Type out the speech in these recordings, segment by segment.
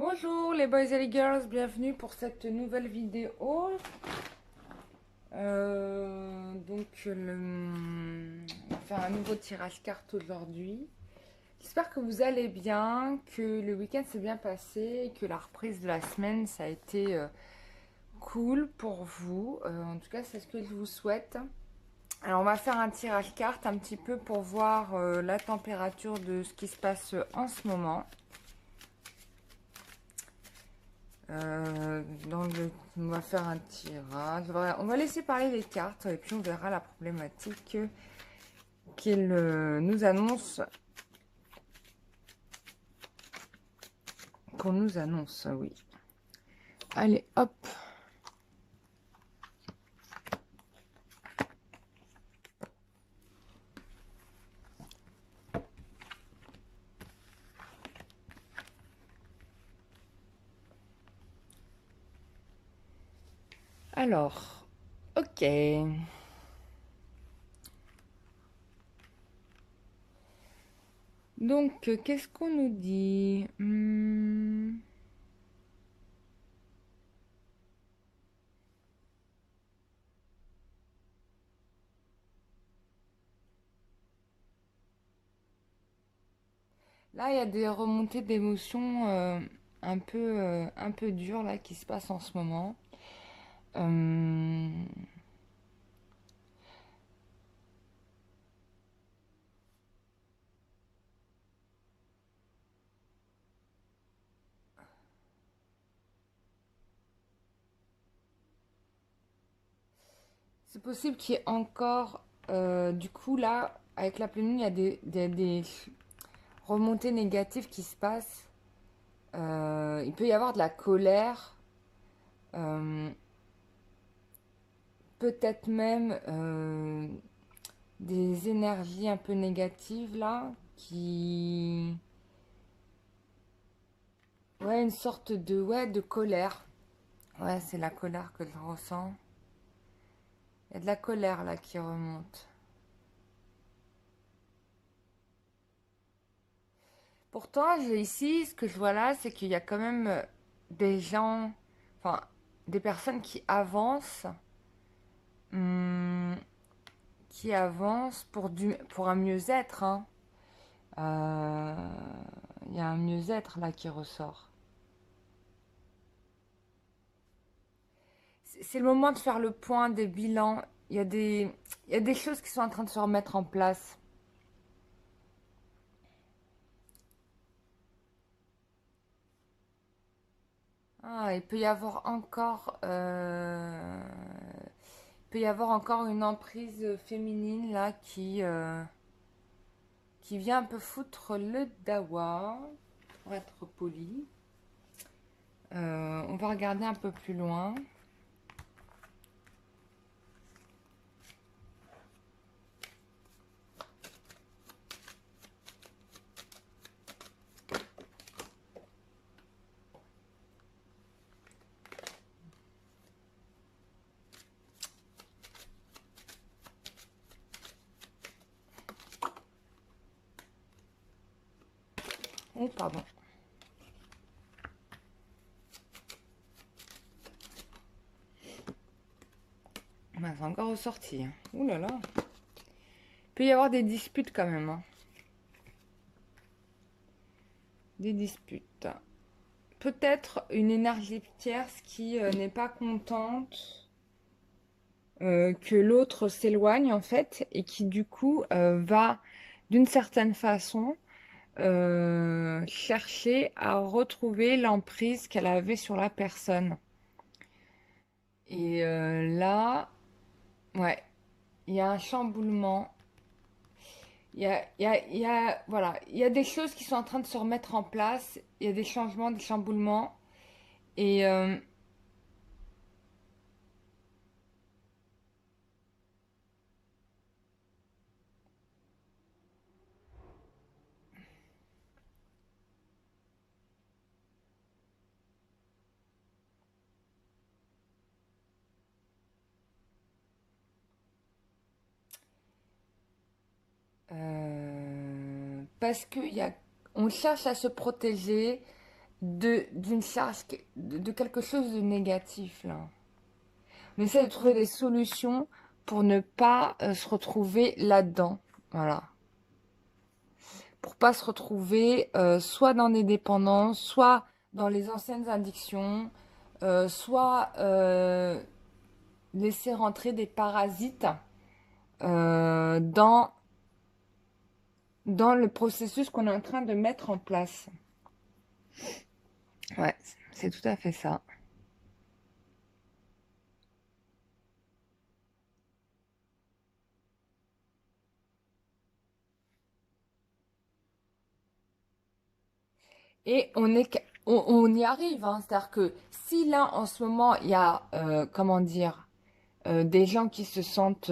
Bonjour les boys et les girls, bienvenue pour cette nouvelle vidéo. On va faire un nouveau tirage carte aujourd'hui. J'espère que vous allez bien, que le week-end s'est bien passé, que la reprise de la semaine ça a été cool pour vous. En tout cas, c'est ce que je vous souhaite. Alors, on va faire un tirage carte un petit peu pour voir la température de ce qui se passe en ce moment. On va faire un tirage. On va laisser parler les cartes et puis on verra la problématique qu'ils nous annoncent. Qu'on nous annonce, oui. Allez, hop. Alors, ok. Donc, qu'est-ce qu'on nous dit? Là, il y a des remontées d'émotions un peu dures là qui se passent en ce moment. Euh, c'est possible qu'il y ait encore, du coup là, avec la pleine lune, il y a des remontées négatives qui se passent. Il peut y avoir de la colère, euh, peut-être même des énergies un peu négatives là, qui... Ouais, une sorte de, ouais, de colère. Ouais, c'est la colère que je ressens. Il y a de la colère là qui remonte. Pourtant, ici, ce que je vois là, c'est qu'il y a quand même des gens, enfin, des personnes hum, qui avancent pour un mieux-être, hein. Euh, Il y a un mieux-être là qui ressort. C'est le moment de faire le point des bilans. Il y a des choses qui sont en train de se remettre en place. Ah, il peut y avoir encore une emprise féminine là qui vient un peu foutre le dawa, pour être poli. On va regarder un peu plus loin. Oh, pardon. Ah, c'est encore ressorti, hein. Ouh là là. Il peut y avoir des disputes quand même, hein. Des disputes. Peut-être une énergie tierce qui n'est pas contente que l'autre s'éloigne en fait et qui du coup va d'une certaine façon chercher à retrouver l'emprise qu'elle avait sur la personne. Et là, ouais, il y a un chamboulement. Voilà, il y a des choses qui sont en train de se remettre en place. Il y a des changements, des chamboulements. Et parce que on cherche à se protéger d'une charge, de quelque chose de négatif, là. On essaie de trouver des solutions pour ne pas se retrouver là-dedans. Voilà. Pour pas se retrouver soit dans des dépendances, soit dans les anciennes addictions, soit laisser rentrer des parasites dans le processus qu'on est en train de mettre en place. Ouais, c'est tout à fait ça. Et on y arrive, hein. C'est-à-dire que si là, en ce moment, il y a, comment dire, des gens qui se sentent,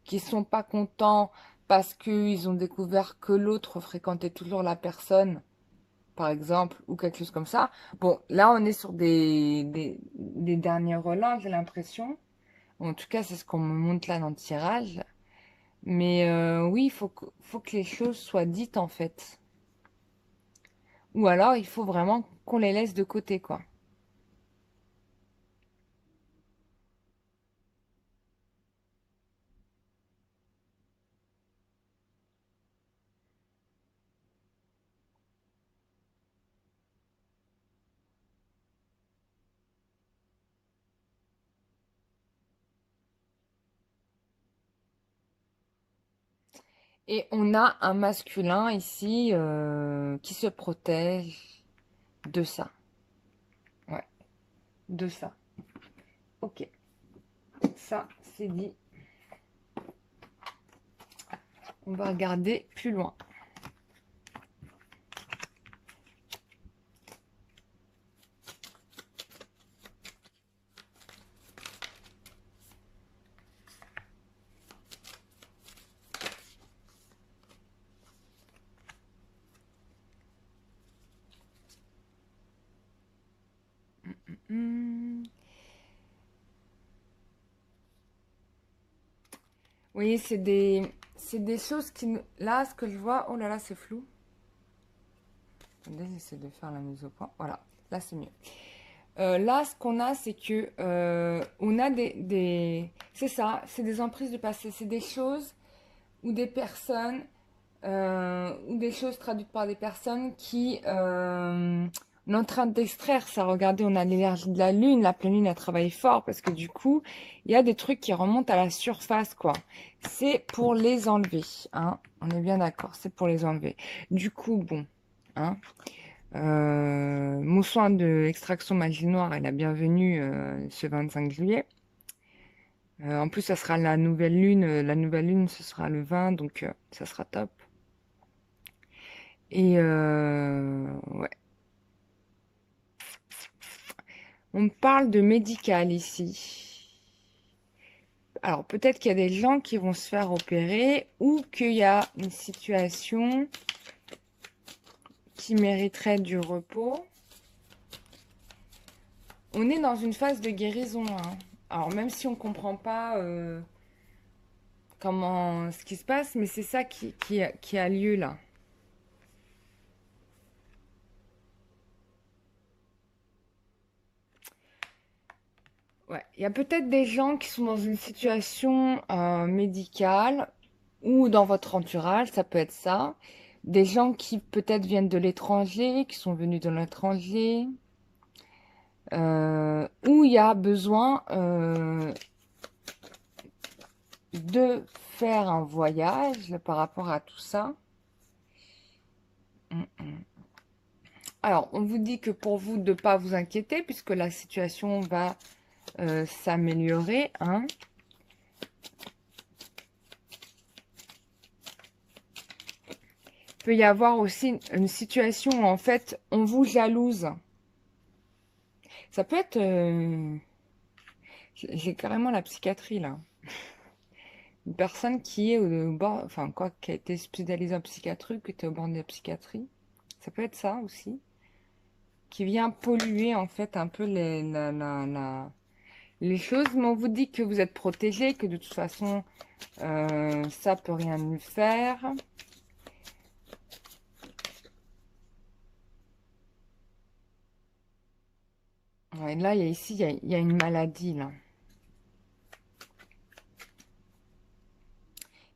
qui sont pas contents parce qu'ils ont découvert que l'autre fréquentait toujours la personne, par exemple, ou quelque chose comme ça. Bon, là, on est sur des derniers relents, j'ai l'impression. En tout cas, c'est ce qu'on me montre là dans le tirage. Mais oui, faut que les choses soient dites, en fait. Ou alors, il faut vraiment qu'on les laisse de côté, quoi. Et on a un masculin ici qui se protège de ça. Ouais, de ça. Ok, ça c'est dit. On va regarder plus loin. Hmm. Oui, c'est des choses qui... Là, ce que je vois... Oh là là, c'est flou. Attendez, j'essaie de faire la mise au point. Voilà, là c'est mieux. Là, ce qu'on a, c'est que on a c'est ça, c'est des emprises du passé. C'est des choses ou des personnes ou des choses traduites par des personnes qui on est en train d'extraire ça. Regardez, on a l'énergie de la lune. La pleine lune a travaillé fort parce que du coup, il y a des trucs qui remontent à la surface, quoi. C'est pour les enlever, hein. On est bien d'accord, c'est pour les enlever. Du coup, bon, hein. Mon soin de extraction magie noire est la bienvenue ce 25 juillet. En plus, ça sera la nouvelle lune. La nouvelle lune, ce sera le 20, donc ça sera top. Et ouais, on parle de médical ici. Alors, peut-être qu'il y a des gens qui vont se faire opérer ou qu'il y a une situation qui mériterait du repos. On est dans une phase de guérison, hein. Alors, même si on ne comprend pas comment ce qui se passe, mais c'est ça qui a lieu là. Ouais, il y a peut-être des gens qui sont dans une situation médicale ou dans votre entourage, ça peut être ça. Des gens qui peut-être viennent de l'étranger, qui sont venus de l'étranger, où il y a besoin de faire un voyage par rapport à tout ça. Mm, mm. Alors, on vous dit que pour vous de ne pas vous inquiéter, puisque la situation va s'améliorer, hein. Il peut y avoir aussi une situation où en fait on vous jalouse. Ça peut être... j'ai carrément la psychiatrie là. Une personne qui est au bord, enfin quoi, qui a été hospitalisée en psychiatrie, qui était au bord de la psychiatrie. Ça peut être ça aussi. Qui vient polluer en fait un peu les choses. Mais on vous dit que vous êtes protégé, que de toute façon ça peut rien nous faire. Ouais, là, ici, il y a une maladie, là.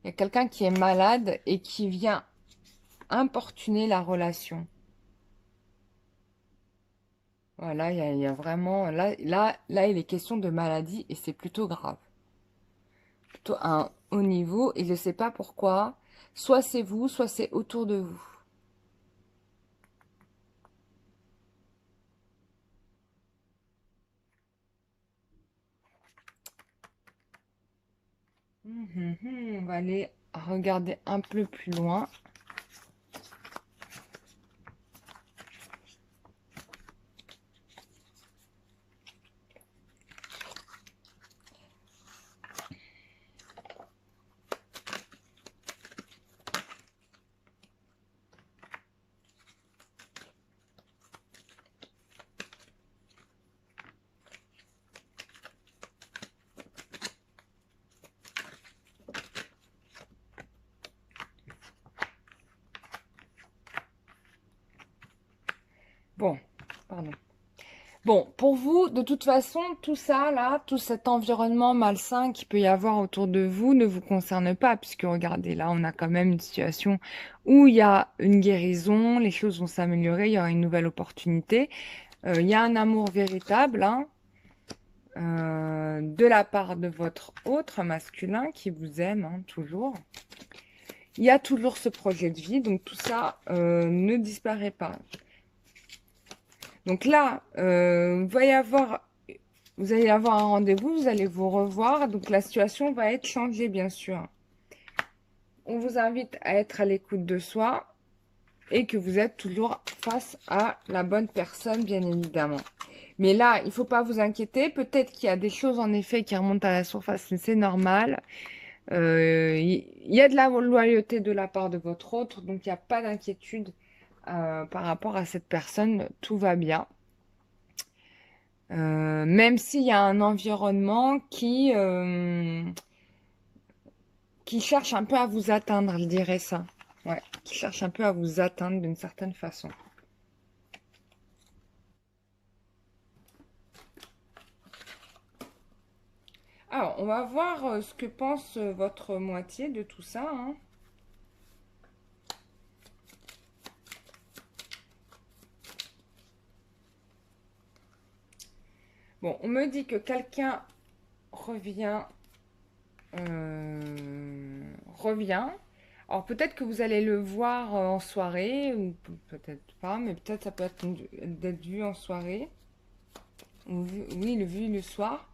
Il y a quelqu'un qui est malade et qui vient importuner la relation. Voilà, il y a vraiment... Là, il est question de maladie et c'est plutôt grave. Plutôt à un haut niveau et je ne sais pas pourquoi. Soit c'est vous, soit c'est autour de vous. On va aller regarder un peu plus loin. Bon, pardon. Bon, pour vous, de toute façon, tout ça, là, tout cet environnement malsain qu'il peut y avoir autour de vous ne vous concerne pas, puisque regardez, là, on a quand même une situation où il y a une guérison, les choses vont s'améliorer, il y aura une nouvelle opportunité. Il y a un amour véritable, hein, de la part de votre autre masculin qui vous aime, hein, toujours. Il y a toujours ce projet de vie, donc tout ça ne disparaît pas. Donc là, vous allez avoir un rendez-vous, vous allez vous revoir. Donc la situation va être changée, bien sûr. On vous invite à être à l'écoute de soi et que vous êtes toujours face à la bonne personne, bien évidemment. Mais là, il ne faut pas vous inquiéter. Peut-être qu'il y a des choses, en effet, qui remontent à la surface, mais c'est normal. Il y a de la loyauté de la part de votre autre, donc il n'y a pas d'inquiétude par rapport à cette personne. Tout va bien. Même s'il y a un environnement qui cherche un peu à vous atteindre, je dirais ça. Ouais, qui cherche un peu à vous atteindre d'une certaine façon. Alors, on va voir ce que pense votre moitié de tout ça, hein. Bon, on me dit que quelqu'un revient. Revient. Alors peut-être que vous allez le voir en soirée, ou peut-être pas, mais peut-être ça peut être d'être vu en soirée. Oui, le vu le soir.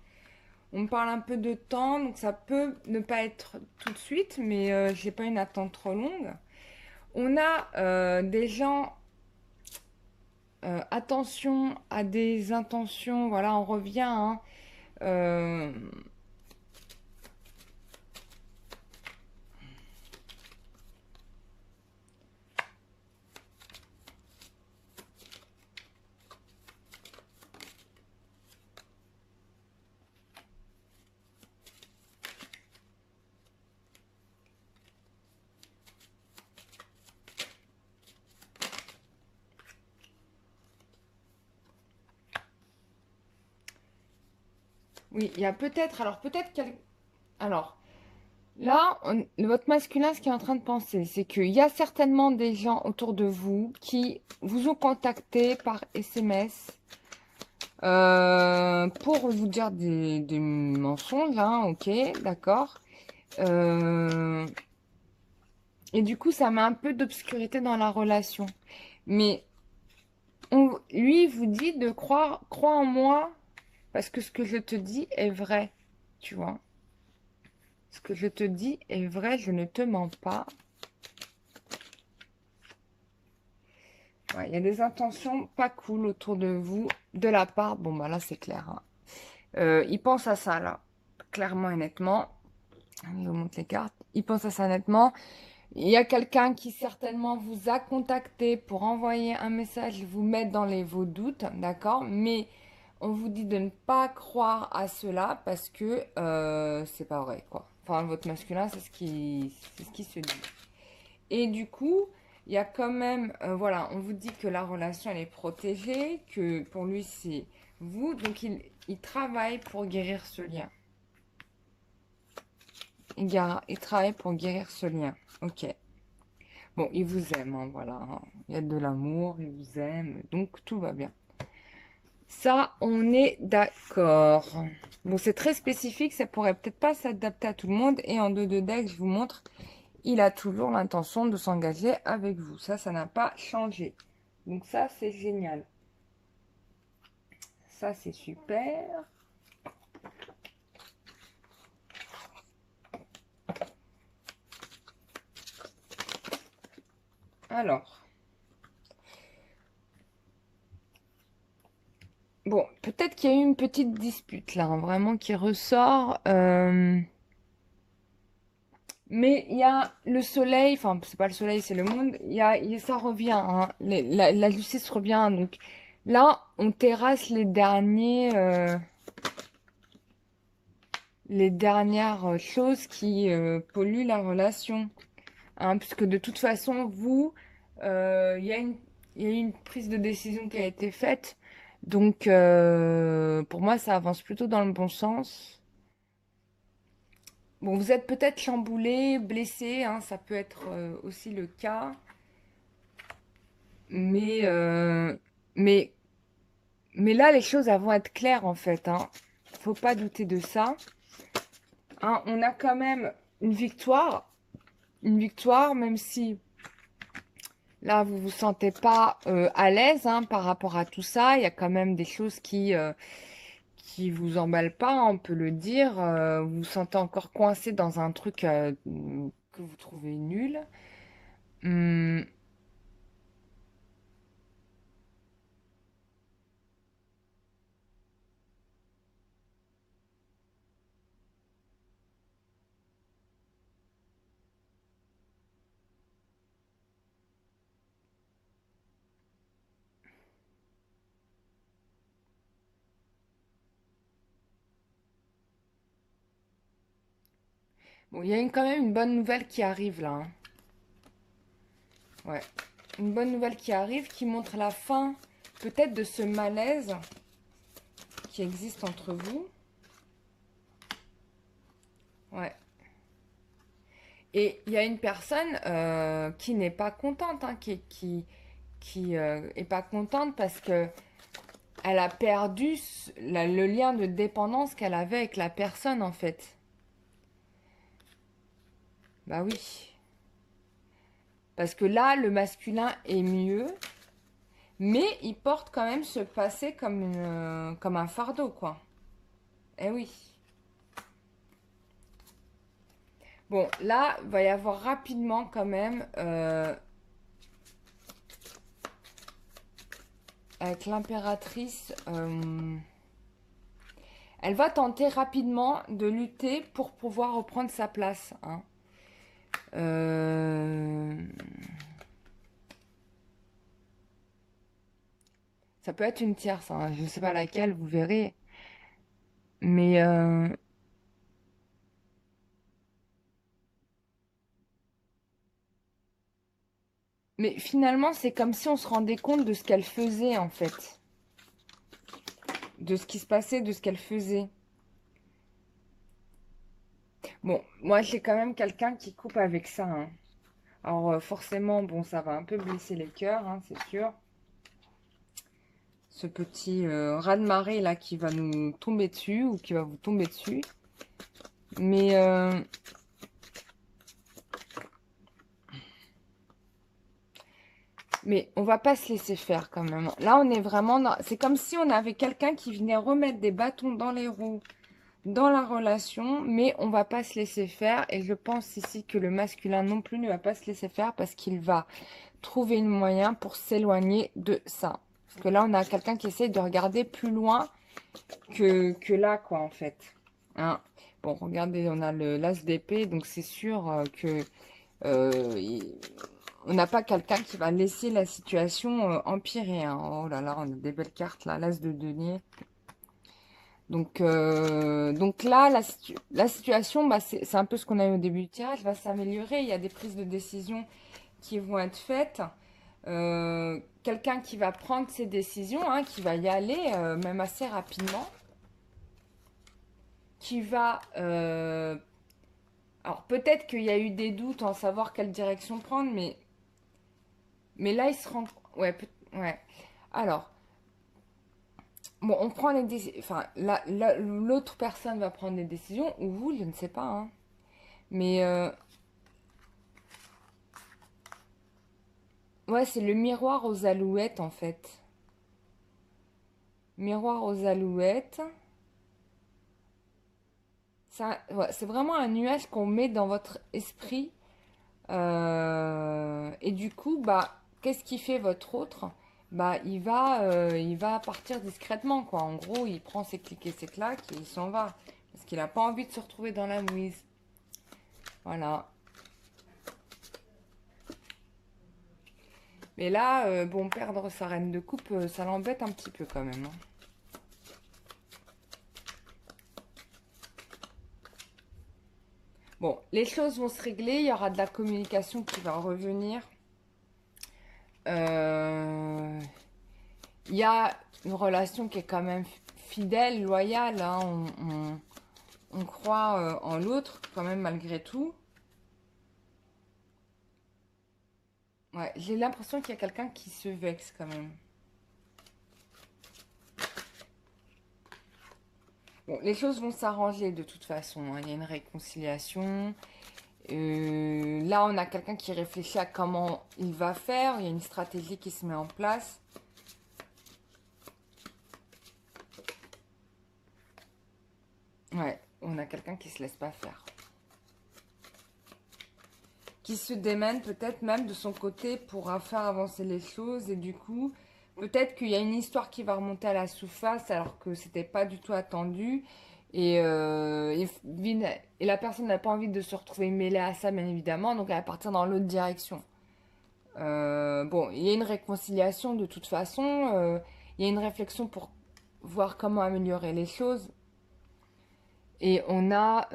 On me parle un peu de temps, donc ça peut ne pas être tout de suite, mais j'ai pas une attente trop longue. On a des gens, attention à des intentions, voilà, on revient, hein, euh, oui, il y a peut-être, alors peut-être alors, là, votre masculin, ce qu'il est en train de penser, c'est qu'il y a certainement des gens autour de vous qui vous ont contacté par SMS pour vous dire des mensonges, hein, ok, d'accord. Euh, et du coup, ça met un peu d'obscurité dans la relation. Mais lui vous dit de crois en moi, parce que ce que je te dis est vrai, tu vois. Ce que je te dis est vrai, je ne te mens pas. Ouais, il y a des intentions pas cool autour de vous, de la part, bon bah là c'est clair, hein. Il pense à ça là, clairement et nettement. Je vous montre les cartes. Il pense à ça nettement. Il y a quelqu'un qui certainement vous a contacté pour envoyer un message, vous mettre dans vos doutes, d'accord? Mais on vous dit de ne pas croire à cela parce que c'est pas vrai, quoi. Enfin, votre masculin, c'est ce qui se dit. Et du coup, il y a quand même, voilà, on vous dit que la relation, elle est protégée, que pour lui, c'est vous. Donc, il travaille pour guérir ce lien. Il travaille pour guérir ce lien. Ok. Bon, il vous aime, hein, voilà. Hein. Il y a de l'amour, il vous aime. Donc, tout va bien. Ça, on est d'accord. Bon, c'est très spécifique. Ça pourrait peut-être pas s'adapter à tout le monde. Et en deux de deck, je vous montre, il a toujours l'intention de s'engager avec vous. Ça n'a pas changé. Donc ça, c'est génial. Ça, c'est super. Alors. Bon, peut-être qu'il y a eu une petite dispute là, hein, vraiment qui ressort. Mais il y a le soleil, enfin, c'est pas le soleil, c'est le monde. Ça revient, hein, la justice revient. Donc là, on terrasse les dernières choses qui polluent la relation. Hein, puisque de toute façon, vous, il y a une prise de décision qui a été faite. Donc, pour moi, ça avance plutôt dans le bon sens. Bon, vous êtes peut-être chamboulé, blessé, hein, ça peut être aussi le cas. Mais, euh, mais, mais là, les choses elles vont être claires, en fait. Hein. Faut pas douter de ça. Hein, on a quand même une victoire. Une victoire, même si là, vous vous sentez pas à l'aise hein, par rapport à tout ça. Il y a quand même des choses qui vous emballent pas, on peut le dire. Vous vous sentez encore coincé dans un truc que vous trouvez nul. Hum, Bon, il y a quand même une bonne nouvelle qui arrive là. Hein. Ouais. Une bonne nouvelle qui arrive qui montre la fin peut-être de ce malaise qui existe entre vous. Ouais. Et il y a une personne qui n'est pas contente, hein, qui est pas contente parce que elle a perdu le lien de dépendance qu'elle avait avec la personne en fait. Bah oui. Parce que là, le masculin est mieux, mais il porte quand même ce passé comme un fardeau, quoi. Eh oui. Bon, là, il va y avoir rapidement quand même, avec l'impératrice, elle va tenter rapidement de lutter pour pouvoir reprendre sa place. Hein. Ça peut être une tierce, hein, je ne sais pas laquelle, vous verrez. Mais, mais finalement, c'est comme si on se rendait compte de ce qu'elle faisait, en fait. De ce qui se passait, de ce qu'elle faisait. Bon, moi, j'ai quand même quelqu'un qui coupe avec ça. Hein. Alors, forcément, bon, ça va un peu blesser les cœurs, hein, c'est sûr. Ce petit raz-de-marée, là, qui va nous tomber dessus ou qui va vous tomber dessus. Mais... Mais on va pas se laisser faire quand même. Là, on est vraiment dans... C'est comme si on avait quelqu'un qui venait remettre des bâtons dans les roues dans la relation, mais on va pas se laisser faire. Et je pense ici que le masculin non plus ne va pas se laisser faire parce qu'il va trouver un moyen pour s'éloigner de ça. Parce que là, on a quelqu'un qui essaie de regarder plus loin que là, quoi, en fait. Hein. Bon, regardez, on a l'as d'épée, donc c'est sûr que... on n'a pas quelqu'un qui va laisser la situation empirer. Hein. Oh là là, on a des belles cartes là, l'as de denier. Donc là, la situation, bah, c'est un peu ce qu'on a eu au début du tirage, va s'améliorer. Il y a des prises de décision qui vont être faites. quelqu'un qui va prendre ses décisions, hein, qui va y aller, même assez rapidement, qui va... alors peut-être qu'il y a eu des doutes en savoir quelle direction prendre, mais là il se rend... Ouais, ouais. Alors, bon, on prend les décisions... Enfin, l'autre personne va prendre des décisions, ou vous, je ne sais pas, hein. Mais ouais, c'est le miroir aux alouettes en fait. Miroir aux alouettes. Ça, ouais, c'est vraiment un nuage qu'on met dans votre esprit. Et du coup, bah, qu'est-ce qui fait votre autre? Bah, il va partir discrètement, quoi. En gros, il prend ses clics et ses claques et il s'en va. Parce qu'il n'a pas envie de se retrouver dans la mouise. Voilà. Mais là, bon, perdre sa reine de coupe, ça l'embête un petit peu quand même, hein. Bon, les choses vont se régler, il y aura de la communication qui va revenir. Euh, Il y a une relation qui est quand même fidèle, loyale, hein. On croit en l'autre quand même malgré tout. Ouais, j'ai l'impression qu'il y a quelqu'un qui se vexe quand même. Bon, les choses vont s'arranger de toute façon, hein. Il y a une réconciliation. Là, on a quelqu'un qui réfléchit à comment il va faire. Il y a une stratégie qui se met en place. Ouais, on a quelqu'un qui se laisse pas faire. Qui se démène peut-être même de son côté pour faire avancer les choses. Et du coup, peut-être qu'il y a une histoire qui va remonter à la surface alors que c'était pas du tout attendu. Et la personne n'a pas envie de se retrouver mêlée à ça, bien évidemment. Donc elle va partir dans l'autre direction. Bon, il y a une réconciliation de toute façon. Il y a une réflexion pour voir comment améliorer les choses. Et on a...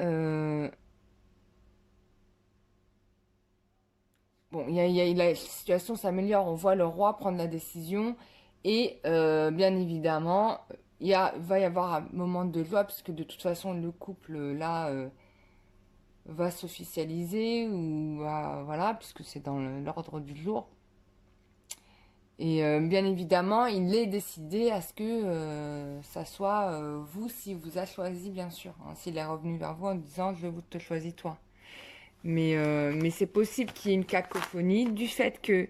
bon, la situation s'améliore. On voit le roi prendre la décision. Et bien évidemment, va y avoir un moment de joie, puisque de toute façon, le couple, là, va s'officialiser. Voilà, puisque c'est dans l'ordre du jour. Et bien évidemment, il est décidé à ce que ça soit vous, si vous a choisi, bien sûr, hein. S'il est revenu vers vous en disant je vous te choisis toi. Mais c'est possible qu'il y ait une cacophonie du fait qu'il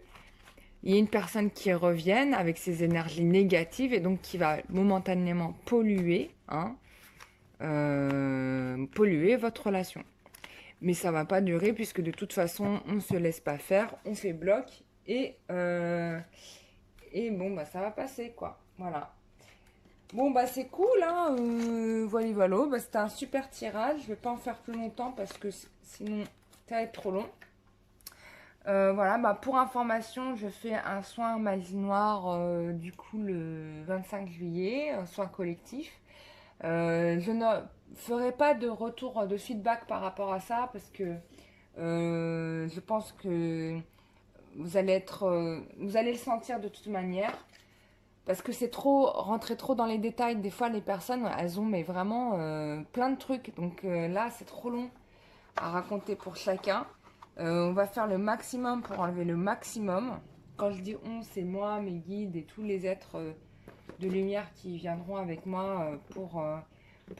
y ait une personne qui revienne avec ses énergies négatives et donc qui va momentanément polluer, hein, polluer votre relation. Mais ça va pas durer puisque de toute façon, on ne se laisse pas faire, on fait bloc et bon, bah ça va passer quoi. Voilà. Bon, bah c'est cool, hein. Voilà, voilà. Bah, c'était un super tirage. Je vais pas en faire plus longtemps parce que sinon, ça va être trop long. Voilà, bah pour information, je fais un soin magie noire du coup le 25 juillet, un soin collectif. Je ne ferai pas de retour de feedback par rapport à ça parce que je pense que vous allez le sentir de toute manière. Parce que c'est trop, rentrer trop dans les détails. Des fois, les personnes, elles ont mais vraiment plein de trucs. Donc là, c'est trop long à raconter pour chacun. On va faire le maximum pour enlever le maximum. Quand je dis on, c'est moi, mes guides et tous les êtres de lumière qui viendront avec moi pour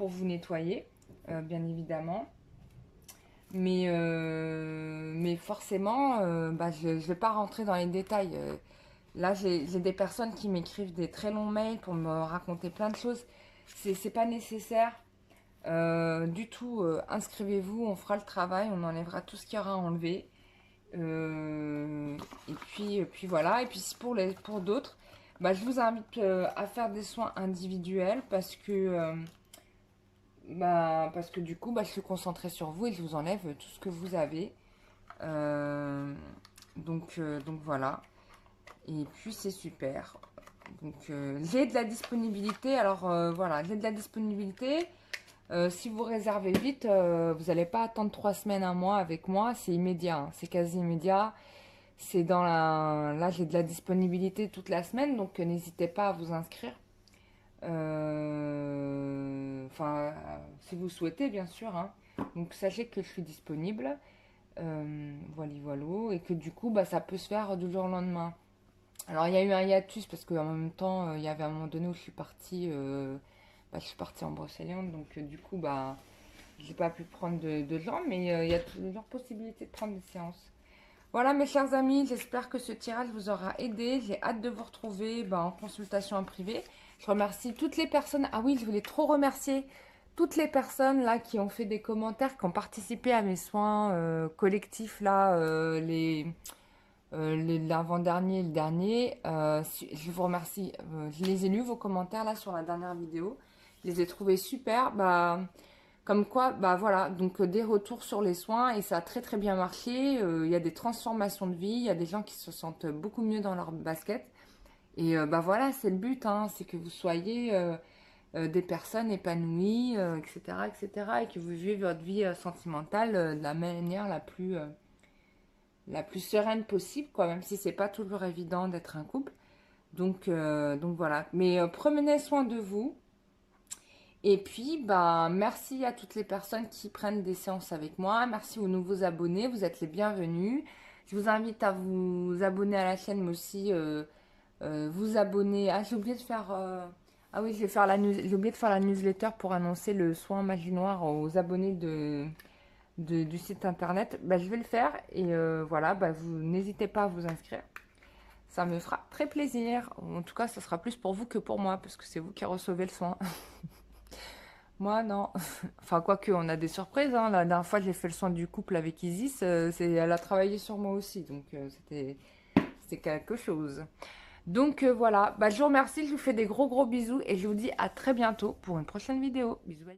vous nettoyer, bien évidemment. Mais forcément, bah, je ne vais pas rentrer dans les détails. Là, j'ai des personnes qui m'écrivent des très longs mails pour me raconter plein de choses. C'est pas nécessaire du tout. Inscrivez-vous, on fera le travail, on enlèvera tout ce qu'il y aura à enlever. Et puis voilà. Et puis pour d'autres, bah, je vous invite à faire des soins individuels parce que du coup, bah, je suis concentrée sur vous et je vous enlève tout ce que vous avez. Donc voilà. Et puis c'est super. Donc j'ai de la disponibilité. Alors voilà, j'ai de la disponibilité. Si vous réservez vite, vous n'allez pas attendre 3 semaines, un mois avec moi. C'est immédiat, hein. C'est quasi immédiat. C'est dans la... Là, j'ai de la disponibilité toute la semaine, donc n'hésitez pas à vous inscrire. Enfin, si vous souhaitez, bien sûr, hein. Donc, sachez que je suis disponible. Voilà, voilà. Et que du coup, bah, ça peut se faire du jour au lendemain. Alors, il y a eu un hiatus parce qu'en même temps, il y avait un moment donné où je suis partie en Brocéliande. Donc, du coup, bah, j'ai pas pu prendre de gens, mais il y a toujours possibilité de prendre des séances. Voilà mes chers amis, j'espère que ce tirage vous aura aidé. J'ai hâte de vous retrouver en consultation en privé. Je remercie toutes les personnes. Ah oui, je voulais trop remercier toutes les personnes là qui ont fait des commentaires, qui ont participé à mes soins collectifs là, l'avant-dernier et le dernier. Je vous remercie. Je les ai lus vos commentaires là sur la dernière vidéo. Je les ai trouvés super. Bah, comme quoi, bah voilà, donc des retours sur les soins et ça a très très bien marché. Il y a des transformations de vie, il y a des gens qui se sentent beaucoup mieux dans leur basket. Et bah voilà, c'est le but, hein, c'est que vous soyez des personnes épanouies, etc., etc. Et que vous vivez votre vie sentimentale de la manière la plus sereine possible, quoi, même si c'est pas toujours évident d'être un couple. Donc voilà. Mais prenez soin de vous. Et puis, bah, merci à toutes les personnes qui prennent des séances avec moi. Merci aux nouveaux abonnés, vous êtes les bienvenus. Je vous invite à vous abonner à la chaîne, mais aussi vous abonner. Ah, j'ai oublié de faire... Ah oui, j'ai oublié de faire la newsletter pour annoncer le soin magie noire aux abonnés du site internet. Bah, je vais le faire et voilà, bah, vous n'hésitez pas à vous inscrire. Ça me fera très plaisir. En tout cas, ça sera plus pour vous que pour moi, parce que c'est vous qui recevez le soin. Moi, non. Enfin, quoique, on a des surprises, hein. La dernière fois, j'ai fait le soin du couple avec Isis. Elle a travaillé sur moi aussi. Donc, c'était quelque chose. Donc, voilà. Bah, je vous remercie. Je vous fais des gros, gros bisous. Et je vous dis à très bientôt pour une prochaine vidéo. Bisous. Bye.